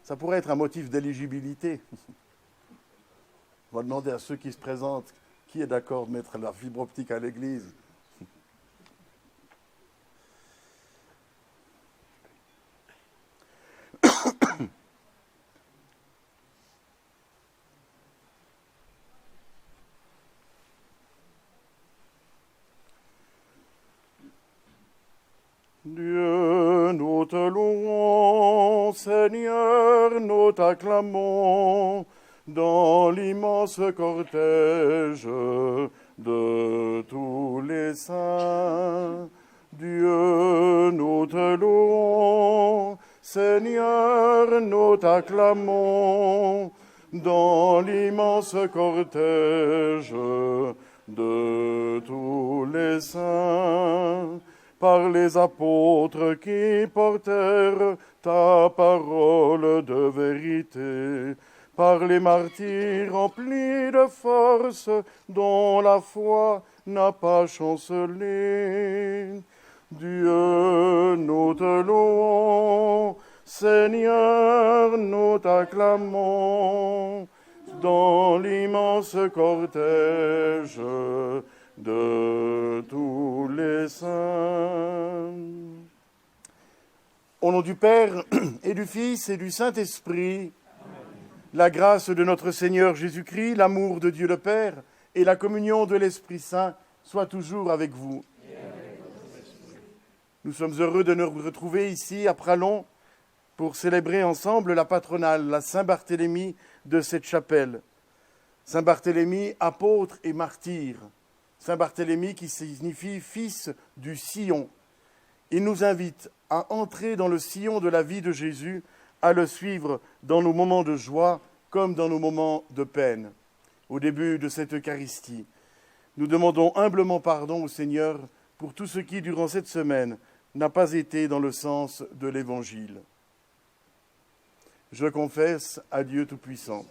Ça pourrait être un motif d'éligibilité. On va demander à ceux qui se présentent qui est d'accord de mettre la fibre optique à l'église. Dieu, nous te louons, Seigneur, nous t'acclamons, dans l'immense cortège de tous les saints. Dieu, nous te louons, Seigneur, nous t'acclamons, dans l'immense cortège de tous les saints. Par les apôtres qui portèrent ta parole de vérité, par les martyrs remplis de force, dont la foi n'a pas chancelé. Dieu, nous te louons, Seigneur, nous t'acclamons, dans l'immense cortège de tous les saints. Au nom du Père et du Fils et du Saint-Esprit, la grâce de notre Seigneur Jésus-Christ, l'amour de Dieu le Père et la communion de l'Esprit Saint soient toujours avec vous. Nous sommes heureux de nous retrouver ici à Pralon pour célébrer ensemble la patronale, la Saint-Barthélemy de cette chapelle. Saint-Barthélemy, apôtre et martyr. Saint-Barthélemy qui signifie fils du sillon. Il nous invite à entrer dans le sillon de la vie de Jésus, à le suivre dans nos moments de joie comme dans nos moments de peine. Au début de cette Eucharistie, nous demandons humblement pardon au Seigneur pour tout ce qui, durant cette semaine, n'a pas été dans le sens de l'Évangile. Je confesse à Dieu Tout-Puissant.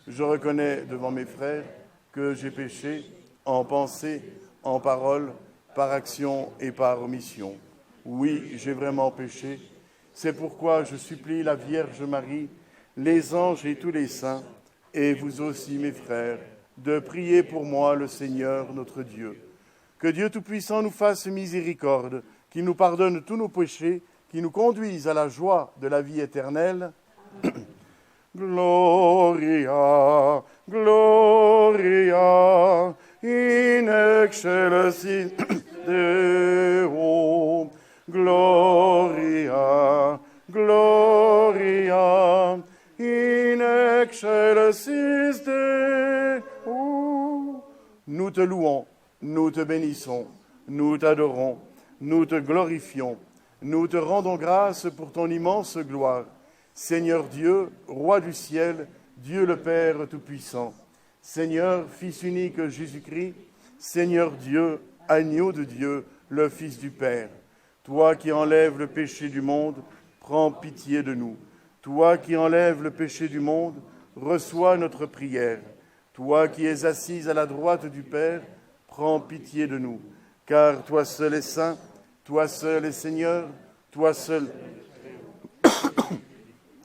Je reconnais devant mes frères que j'ai péché en pensée, en parole, par action et par omission. Oui, j'ai vraiment péché. C'est pourquoi je supplie la Vierge Marie, les anges et tous les saints, et vous aussi, mes frères, de prier pour moi le Seigneur notre Dieu. Que Dieu Tout-Puissant nous fasse miséricorde, qu'il nous pardonne tous nos péchés, qu'il nous conduise à la joie de la vie éternelle. Gloria, Gloria, in excelsis Deo. Gloria, Gloria, in excelsis Deo. Nous te louons, nous te bénissons, nous t'adorons, nous te glorifions, nous te rendons grâce pour ton immense gloire. Seigneur Dieu, Roi du ciel, Dieu le Père Tout-Puissant, Seigneur, Fils unique Jésus-Christ, Seigneur Dieu, Agneau de Dieu, le Fils du Père. Toi qui enlèves le péché du monde, prends pitié de nous. Toi qui enlèves le péché du monde, reçois notre prière. Toi qui es assise à la droite du Père, prends pitié de nous. Car toi seul es saint, toi seul es Seigneur, toi seul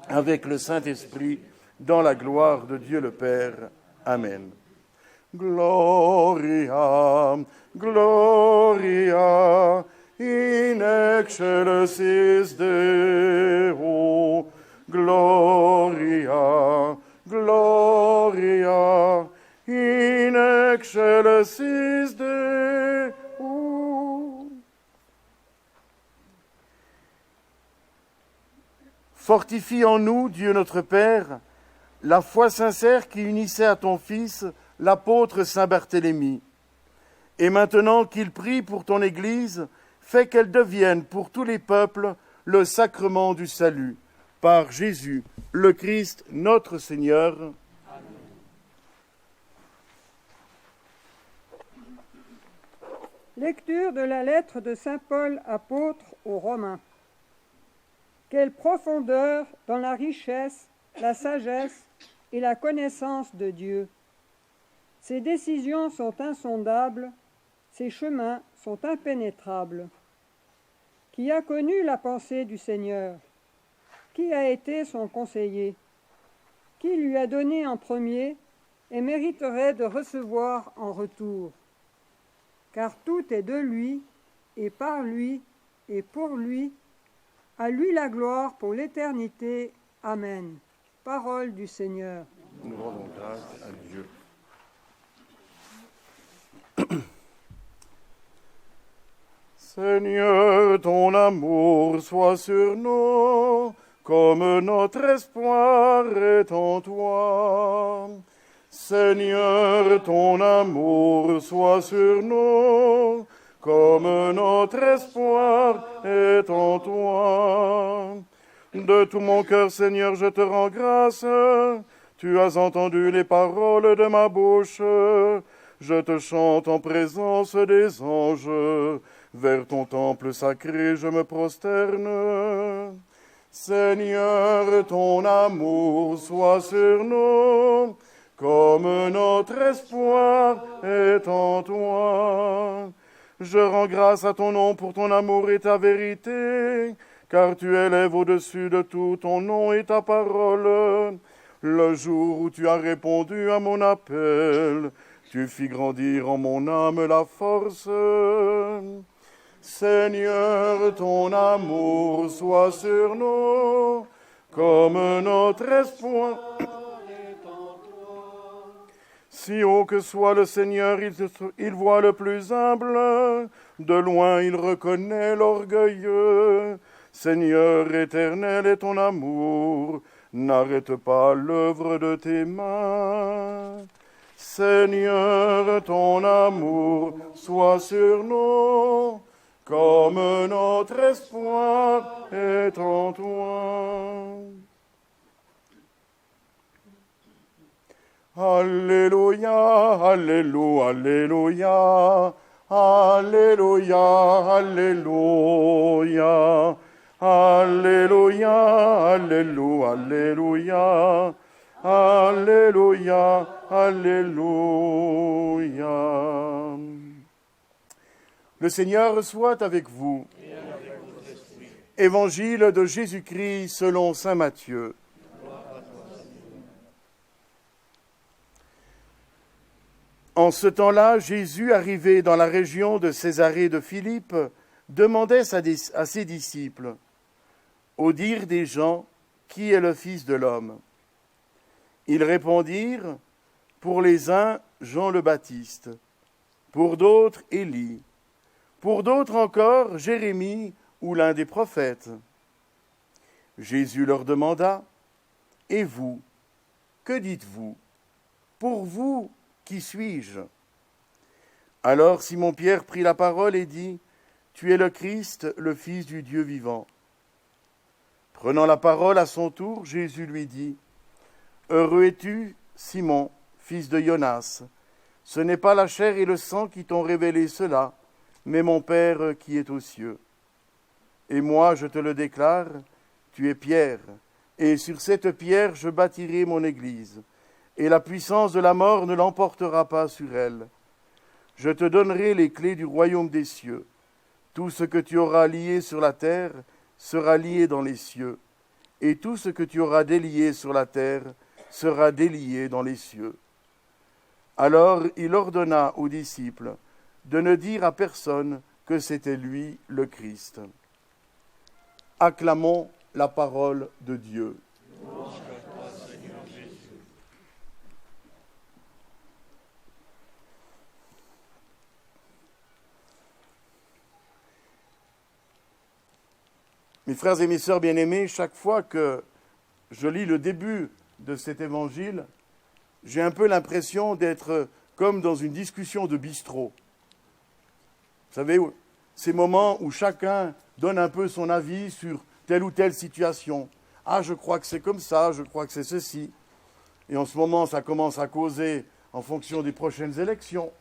avec le Saint-Esprit, dans la gloire de Dieu le Père. Amen. Gloria, Gloria, in excelsis Deo. Gloria, Gloria, in excelsis Deo. Fortifie en nous, Dieu notre Père, la foi sincère qui unissait à ton Fils l'apôtre Saint Barthélemy. Et maintenant qu'il prie pour ton Église, fais qu'elle devienne pour tous les peuples le sacrement du salut. Par Jésus, le Christ, notre Seigneur. Amen. Lecture de la lettre de saint Paul, apôtre aux Romains. Quelle profondeur dans la richesse, la sagesse et la connaissance de Dieu. Ses décisions sont insondables, ses chemins sont impénétrables. Qui a connu la pensée du Seigneur? Qui a été son conseiller? Qui lui a donné en premier et mériterait de recevoir en retour? Car tout est de lui, et par lui, et pour lui. À lui la gloire pour l'éternité. Amen. Parole du Seigneur. Nous rendons grâce à Dieu. Seigneur, ton amour soit sur nous, comme notre espoir est en toi. Seigneur, ton amour soit sur nous, comme notre espoir est en toi. De tout mon cœur, Seigneur, je te rends grâce. Tu as entendu les paroles de ma bouche. Je te chante en présence des anges. Vers ton temple sacré, je me prosterne. Seigneur, ton amour soit sur nous, comme notre espoir est en toi. Je rends grâce à ton nom pour ton amour et ta vérité, car tu élèves au-dessus de tout ton nom et ta parole. Le jour où tu as répondu à mon appel, tu fis grandir en mon âme la force. Seigneur, ton amour soit sur nous, comme notre espoir. Si haut que soit le Seigneur, il voit le plus humble, de loin il reconnaît l'orgueilleux. Seigneur éternel est ton amour, n'arrête pas l'œuvre de tes mains. Seigneur, ton amour soit sur nous, comme notre espoir est en toi. Alléluia, alléluia, alléluia, alléluia, alléluia, alléluia, alléluia, alléluia, alléluia. Le Seigneur soit avec vous. Évangile de Jésus-Christ selon saint Matthieu. En ce temps-là, Jésus, arrivé dans la région de Césarée de Philippe, demandait à ses disciples, au dire des gens, qui est le Fils de l'homme? Ils répondirent, pour les uns, Jean le Baptiste, pour d'autres, Élie, pour d'autres encore, Jérémie ou l'un des prophètes. Jésus leur demanda, et vous, que dites-vous? Pour vous, qui suis-je? Alors Simon-Pierre prit la parole et dit, tu es le Christ, le Fils du Dieu vivant. Prenant la parole à son tour, Jésus lui dit, heureux es-tu, Simon, fils de Jonas. Ce n'est pas la chair et le sang qui t'ont révélé cela, mais mon Père qui est aux cieux. Et moi, je te le déclare, tu es Pierre, et sur cette pierre je bâtirai mon Église, et la puissance de la mort ne l'emportera pas sur elle. Je te donnerai les clés du royaume des cieux. Tout ce que tu auras lié sur la terre sera lié dans les cieux, et tout ce que tu auras délié sur la terre sera délié dans les cieux. Alors il ordonna aux disciples de ne dire à personne que c'était lui le Christ. Acclamons la parole de Dieu. Mes frères et mes sœurs bien-aimés, chaque fois que je lis le début de cet évangile, j'ai un peu l'impression d'être comme dans une discussion de bistrot. Vous savez, ces moments où chacun donne un peu son avis sur telle ou telle situation. Ah, je crois que c'est comme ça, je crois que c'est ceci. Et en ce moment, ça commence à causer en fonction des prochaines élections.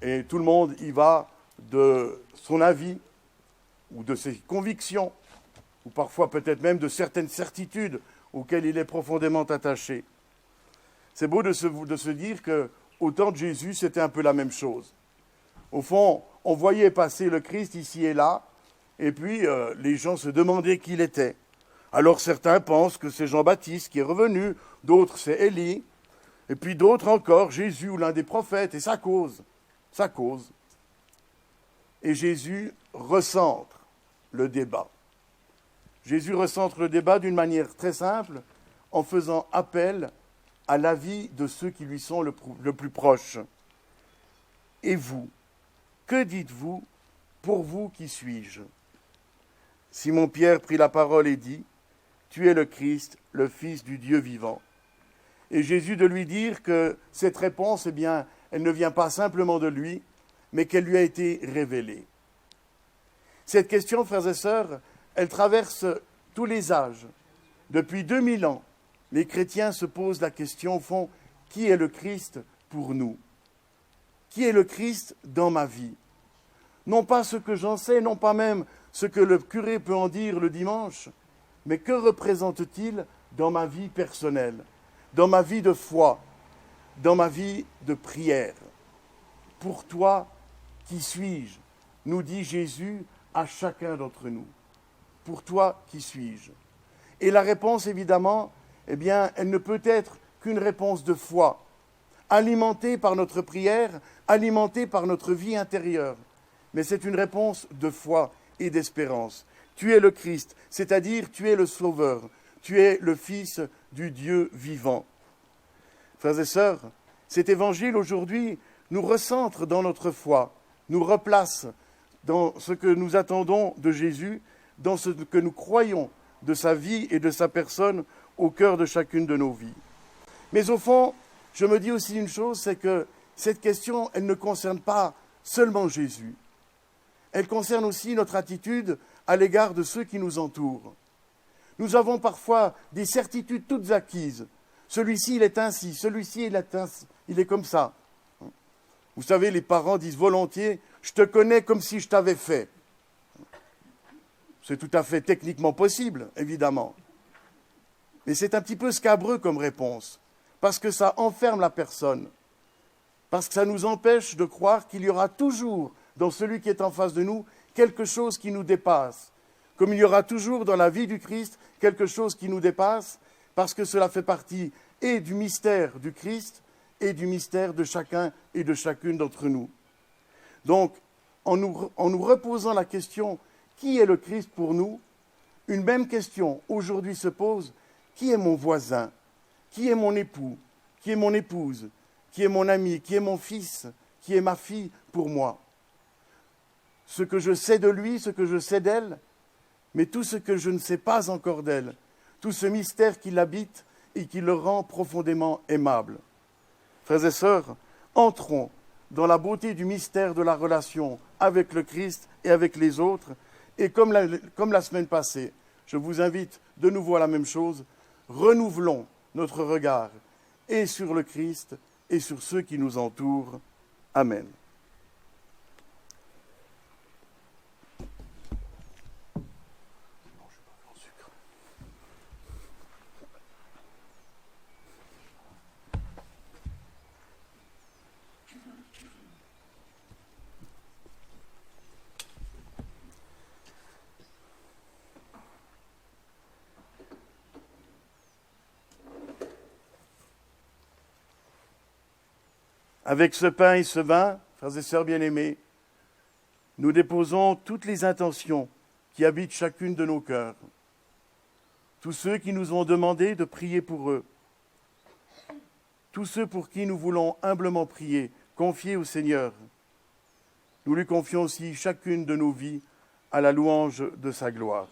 Et tout le monde y va de son avis, ou de ses convictions, ou parfois peut-être même de certaines certitudes auxquelles il est profondément attaché. C'est beau de se dire qu'au temps de Jésus, c'était un peu la même chose. Au fond, on voyait passer le Christ ici et là, et puis les gens se demandaient qui il était. Alors certains pensent que c'est Jean-Baptiste qui est revenu, d'autres c'est Élie, et puis d'autres encore, Jésus ou l'un des prophètes, et ça cause. Et Jésus recentre le débat. Jésus recentre le débat d'une manière très simple, en faisant appel à l'avis de ceux qui lui sont le plus proches. Et vous, que dites-vous? Pour vous, qui suis-je? Simon-Pierre prit la parole et dit, « Tu es le Christ, le Fils du Dieu vivant. » Et Jésus de lui dire que cette réponse, elle ne vient pas simplement de lui, mais qu'elle lui a été révélée. Cette question, frères et sœurs, elle traverse tous les âges. Depuis 2000 ans, les chrétiens se posent la question, au fond, qui est le Christ pour nous? Qui est le Christ dans ma vie? Non pas ce que j'en sais, non pas même ce que le curé peut en dire le dimanche, mais que représente-t-il dans ma vie personnelle, dans ma vie de foi, dans ma vie de prière? Pour toi, qui suis-je? Nous dit Jésus à chacun d'entre nous. Pour toi, qui suis-je? Et la réponse, évidemment, elle ne peut être qu'une réponse de foi, alimentée par notre prière, alimentée par notre vie intérieure. Mais c'est une réponse de foi et d'espérance. Tu es le Christ, c'est-à-dire tu es le Sauveur, tu es le Fils du Dieu vivant. Frères et sœurs, cet évangile aujourd'hui nous recentre dans notre foi, nous replace dans ce que nous attendons de Jésus, dans ce que nous croyons de sa vie et de sa personne au cœur de chacune de nos vies. Mais au fond, je me dis aussi une chose, c'est que cette question, elle ne concerne pas seulement Jésus. Elle concerne aussi notre attitude à l'égard de ceux qui nous entourent. Nous avons parfois des certitudes toutes acquises. Celui-ci, il est ainsi, celui-ci, il est comme ça. Vous savez, les parents disent volontiers, je te connais comme si je t'avais fait. C'est tout à fait techniquement possible, évidemment. Mais c'est un petit peu scabreux comme réponse, parce que ça enferme la personne, parce que ça nous empêche de croire qu'il y aura toujours, dans celui qui est en face de nous, quelque chose qui nous dépasse. Comme il y aura toujours dans la vie du Christ quelque chose qui nous dépasse, parce que cela fait partie et du mystère du Christ et du mystère de chacun et de chacune d'entre nous. Donc, en nous reposant la question « Qui est le Christ pour nous ?», une même question aujourd'hui se pose « Qui est mon voisin ? Qui est mon époux ? Qui est mon épouse ? Qui est mon ami ? Qui est mon fils ? Qui est ma fille pour moi ?» Ce que je sais de lui, ce que je sais d'elle, mais tout ce que je ne sais pas encore d'elle, tout ce mystère qui l'habite et qui le rend profondément aimable. Frères et sœurs, entrons dans la beauté du mystère de la relation avec le Christ et avec les autres, et comme la semaine passée, je vous invite de nouveau à la même chose, renouvelons notre regard et sur le Christ et sur ceux qui nous entourent. Amen. Avec ce pain et ce vin, frères et sœurs bien-aimés, nous déposons toutes les intentions qui habitent chacune de nos cœurs. Tous ceux qui nous ont demandé de prier pour eux. Tous ceux pour qui nous voulons humblement prier, confier au Seigneur. Nous lui confions aussi chacune de nos vies à la louange de sa gloire.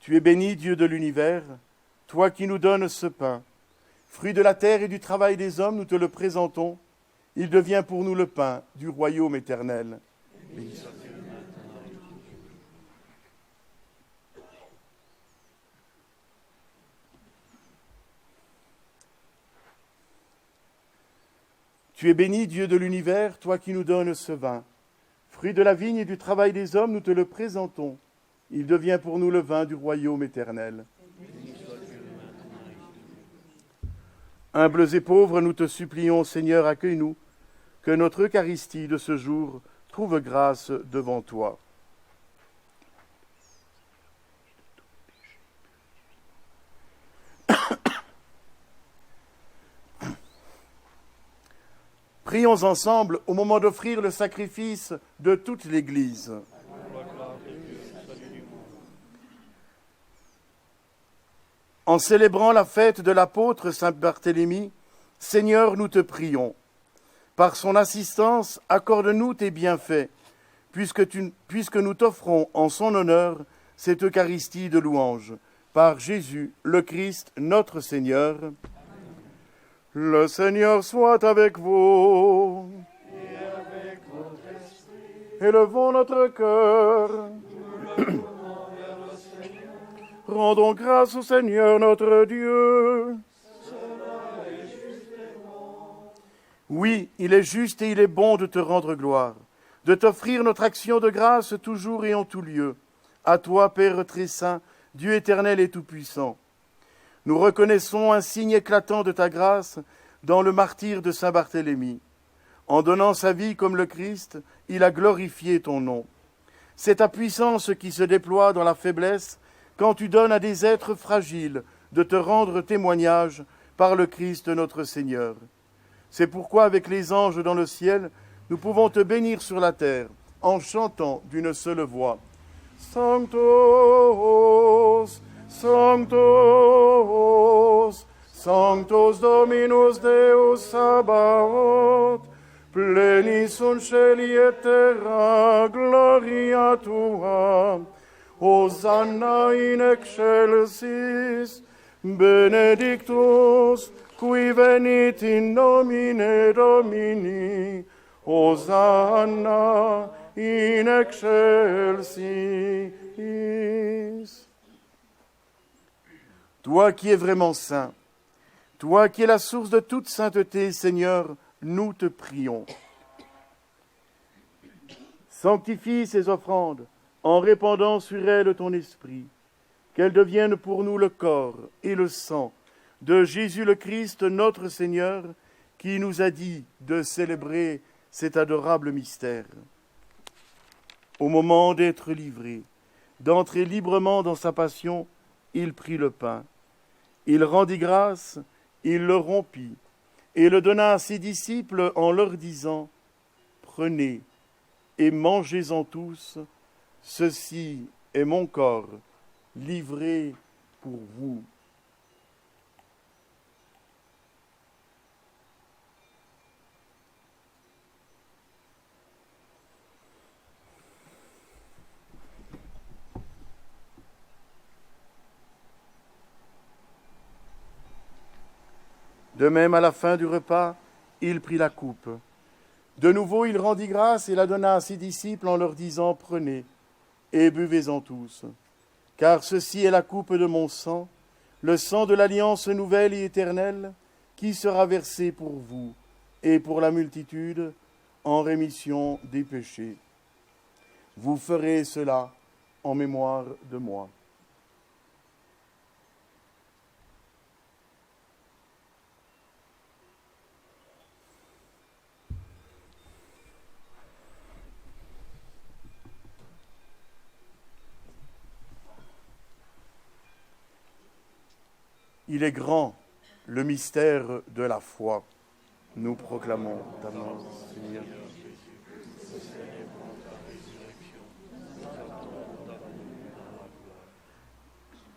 Tu es béni, Dieu de l'univers, toi qui nous donnes ce pain. Fruit de la terre et du travail des hommes, nous te le présentons. Il devient pour nous le pain du royaume éternel. Béni sois-tu maintenant et toujours. Tu es béni, Dieu de l'univers, toi qui nous donnes ce vin. Fruit de la vigne et du travail des hommes, nous te le présentons. Il devient pour nous le vin du royaume éternel. Humbles et pauvres, nous te supplions, Seigneur, accueille-nous, que notre Eucharistie de ce jour trouve grâce devant toi. Prions ensemble au moment d'offrir le sacrifice de toute l'Église. En célébrant la fête de l'apôtre Saint Barthélemy, Seigneur, nous te prions. Par son assistance, accorde-nous tes bienfaits, puisque nous t'offrons en son honneur cette Eucharistie de louange. Par Jésus, le Christ, notre Seigneur. Le Seigneur soit avec vous. Et avec votre esprit. Élevons notre cœur. Rendons grâce au Seigneur notre Dieu. Oui, il est juste et il est bon de te rendre gloire, de t'offrir notre action de grâce toujours et en tout lieu. À toi, Père très saint, Dieu éternel et tout-puissant. Nous reconnaissons un signe éclatant de ta grâce dans le martyre de Saint Barthélemy. En donnant sa vie comme le Christ, il a glorifié ton nom. C'est ta puissance qui se déploie dans la faiblesse quand tu donnes à des êtres fragiles de te rendre témoignage par le Christ notre Seigneur. C'est pourquoi avec les anges dans le ciel, nous pouvons te bénir sur la terre en chantant d'une seule voix. Sanctus, Sanctus, Sanctus Dominus Deus Sabaoth, plenis sunt celi et terra gloria tua. Hosanna in excelsis, benedictus, qui venit in nomine Domini, Hosanna in excelsis. Toi qui es vraiment saint, toi qui es la source de toute sainteté, Seigneur, nous te prions. Sanctifie ces offrandes en répandant sur elles ton esprit, qu'elles deviennent pour nous le corps et le sang de Jésus le Christ, notre Seigneur, qui nous a dit de célébrer cet adorable mystère. Au moment d'être livré, d'entrer librement dans sa passion, il prit le pain. Il rendit grâce, il le rompit, et le donna à ses disciples en leur disant « Prenez et mangez-en tous, ceci est mon corps, livré pour vous. » De même, à la fin du repas, il prit la coupe. De nouveau, il rendit grâce et la donna à ses disciples en leur disant « Prenez et buvez-en tous, car ceci est la coupe de mon sang, le sang de l'alliance nouvelle et éternelle, qui sera versé pour vous et pour la multitude en rémission des péchés. Vous ferez cela en mémoire de moi. » Il est grand, le mystère de la foi. Nous proclamons ta mort, Seigneur.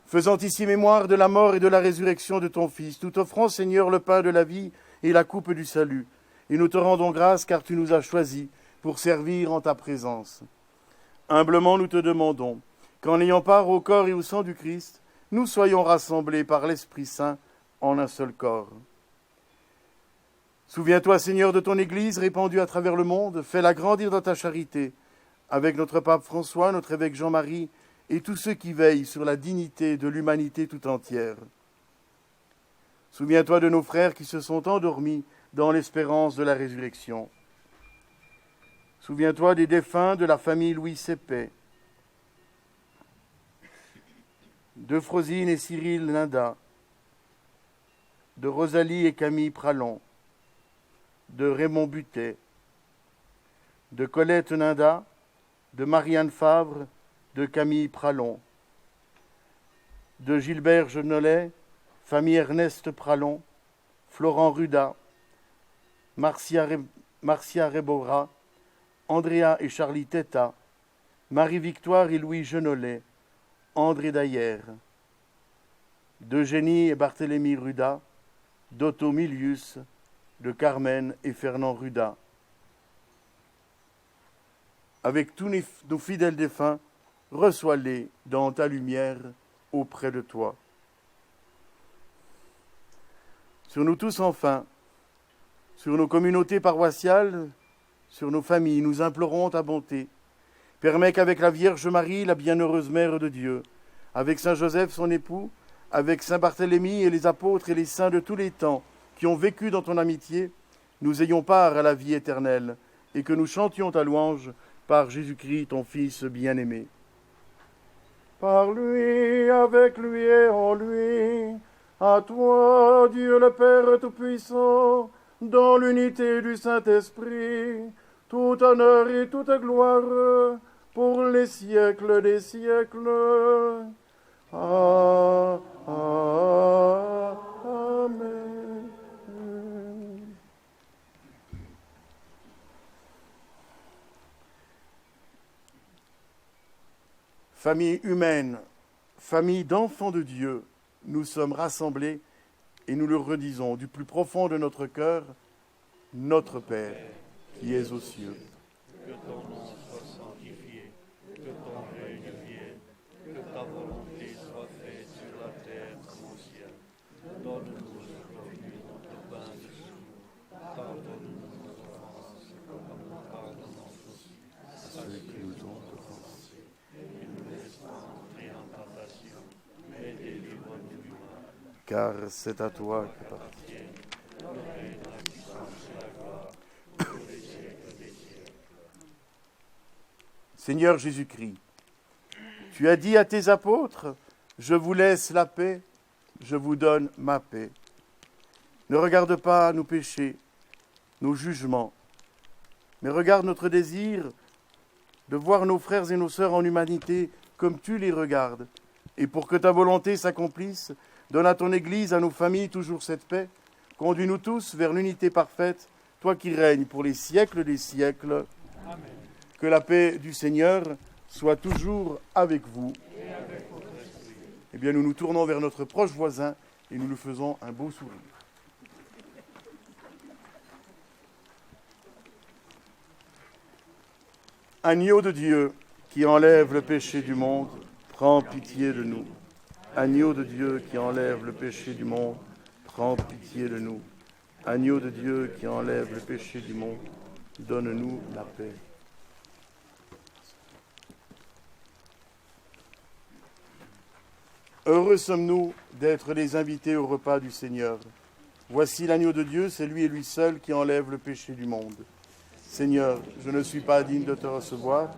Faisant ici mémoire de la mort et de la résurrection de ton Fils, nous t'offrons, Seigneur, le pain de la vie et la coupe du salut. Et nous te rendons grâce car tu nous as choisis pour servir en ta présence. Humblement, nous te demandons qu'en ayant part au corps et au sang du Christ, nous soyons rassemblés par l'Esprit Saint en un seul corps. Souviens-toi, Seigneur, de ton Église répandue à travers le monde, fais-la grandir dans ta charité, avec notre pape François, notre évêque Jean-Marie, et tous ceux qui veillent sur la dignité de l'humanité tout entière. Souviens-toi de nos frères qui se sont endormis dans l'espérance de la résurrection. Souviens-toi des défunts de la famille Louis Sépet, de Frosine et Cyril Linda, de Rosalie et Camille Pralon, de Raymond Butet, de Colette Ninda, de Marianne Favre, de Camille Pralon, de Gilbert Genollet, famille Ernest Pralon, Florent Ruda, Marcia Marcia Rebora, Andrea et Charlie Teta, Marie-Victoire et Louis Genollet, André Dayer, d'Eugénie et Barthélemy Ruda, d'Otto Milius, de Carmen et Fernand Ruda. Avec tous nos fidèles défunts, reçois-les dans ta lumière auprès de toi. Sur nous tous enfin, sur nos communautés paroissiales, sur nos familles, nous implorons ta bonté. Permets qu'avec la Vierge Marie, la bienheureuse Mère de Dieu, avec Saint Joseph son époux, avec Saint Barthélemy et les apôtres et les saints de tous les temps qui ont vécu dans ton amitié, nous ayons part à la vie éternelle et que nous chantions ta louange par Jésus-Christ, ton Fils bien-aimé. Par lui, avec lui et en lui, à toi, Dieu le Père Tout-Puissant, dans l'unité du Saint-Esprit, tout honneur et toute gloire pour les siècles des siècles. Amen. Famille humaine, famille d'enfants de Dieu, nous sommes rassemblés et nous le redisons du plus profond de notre cœur, notre Père, qui es aux cieux. Que ton nom soit sanctifié, que ton règne vienne, que ta volonté soit faite sur la terre comme au ciel. Donne-nous aujourd'hui notre pain de jour. Pardonne-nous nos offenses, comme nous pardonnons aussi à ceux qui nous ont offensés. Et ne nous laisse pas entrer en tentation, mais délivre-nous du mal. Car c'est à toi qu'appartient Le règne, la puissance et la gloire, pour les siècles des siècles. Seigneur Jésus-Christ, tu as dit à tes apôtres, « Je vous laisse la paix, je vous donne ma paix. » Ne regarde pas nos péchés, nos jugements, mais regarde notre désir de voir nos frères et nos sœurs en humanité comme tu les regardes. Et pour que ta volonté s'accomplisse, donne à ton Église, à nos familles, toujours cette paix. Conduis-nous tous vers l'unité parfaite, toi qui règnes pour les siècles des siècles. Amen. Que la paix du Seigneur soit toujours avec vous. Et avec votre esprit. Eh bien, nous nous tournons vers notre proche voisin et nous lui faisons un beau sourire. Agneau de Dieu, qui enlève le péché du monde, prends pitié de nous. Agneau de Dieu, qui enlève le péché du monde, prends pitié de nous. Agneau de Dieu, qui enlève le péché du monde, donne-nous la paix. Heureux sommes-nous d'être les invités au repas du Seigneur. Voici l'agneau de Dieu, c'est lui et lui seul qui enlève le péché du monde. Seigneur, je ne suis pas digne de te recevoir,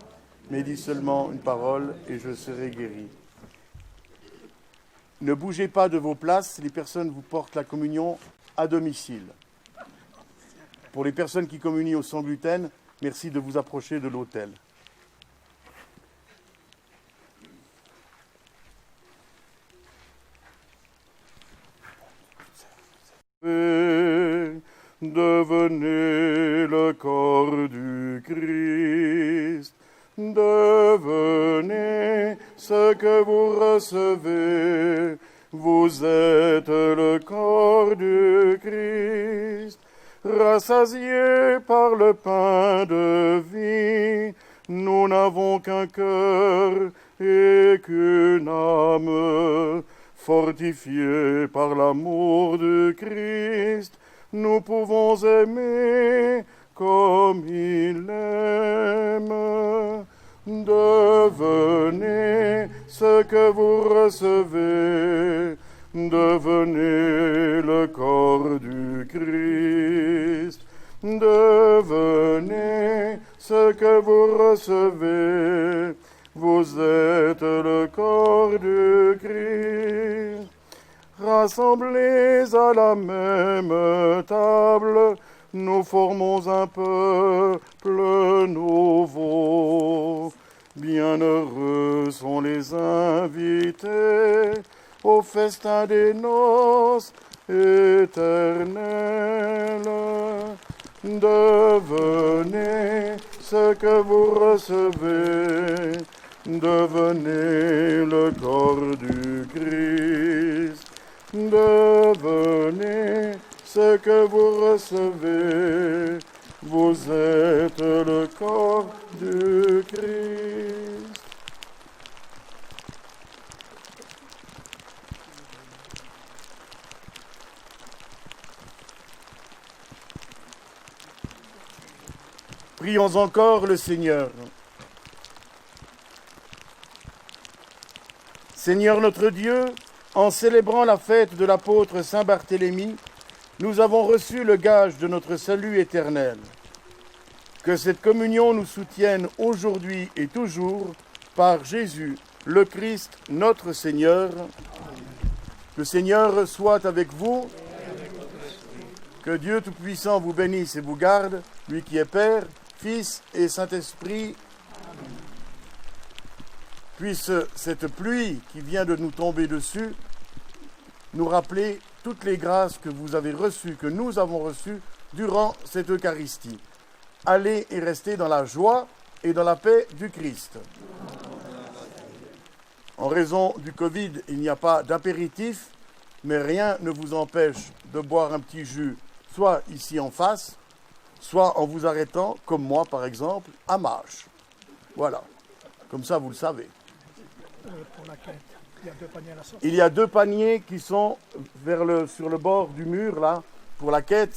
mais dis seulement une parole et je serai guéri. Ne bougez pas de vos places, les personnes vous portent la communion à domicile. Pour les personnes qui communient au sans gluten, merci de vous approcher de l'autel. Devenez le corps du Christ. Devenez ce que vous recevez. Vous êtes le corps du Christ. Rassasiés par le pain de vie, nous n'avons qu'un cœur et qu'une âme. Fortifiés par l'amour du Christ, nous pouvons aimer comme il aime. Devenez ce que vous recevez. Devenez le corps du Christ. Devenez ce que vous recevez. Vous êtes le corps du Christ. Rassemblés à la même table, nous formons un peuple nouveau. Bienheureux sont les invités au festin des noces éternelles. Devenez ce que vous recevez. Devenez le corps du Christ. Devenez ce que vous recevez. Vous êtes le corps du Christ. Prions encore le Seigneur. Seigneur notre Dieu, en célébrant la fête de l'apôtre Saint Barthélemy, nous avons reçu le gage de notre salut éternel. Que cette communion nous soutienne aujourd'hui et toujours par Jésus, le Christ, notre Seigneur. Le Seigneur soit avec vous. Que Dieu Tout-Puissant vous bénisse et vous garde, lui qui est Père, Fils et Saint-Esprit. Puisse cette pluie qui vient de nous tomber dessus nous rappeler toutes les grâces que vous avez reçues, que nous avons reçues durant cette Eucharistie. Allez et restez dans la joie et dans la paix du Christ. En raison du Covid, il n'y a pas d'apéritif, mais rien ne vous empêche de boire un petit jus, soit ici en face, soit en vous arrêtant, comme moi par exemple, à Mâche. Voilà, comme ça vous le savez. Pour la quête, il y a 2 paniers à la sortie. Il y a 2 paniers qui sont sur le bord du mur, là, pour la quête.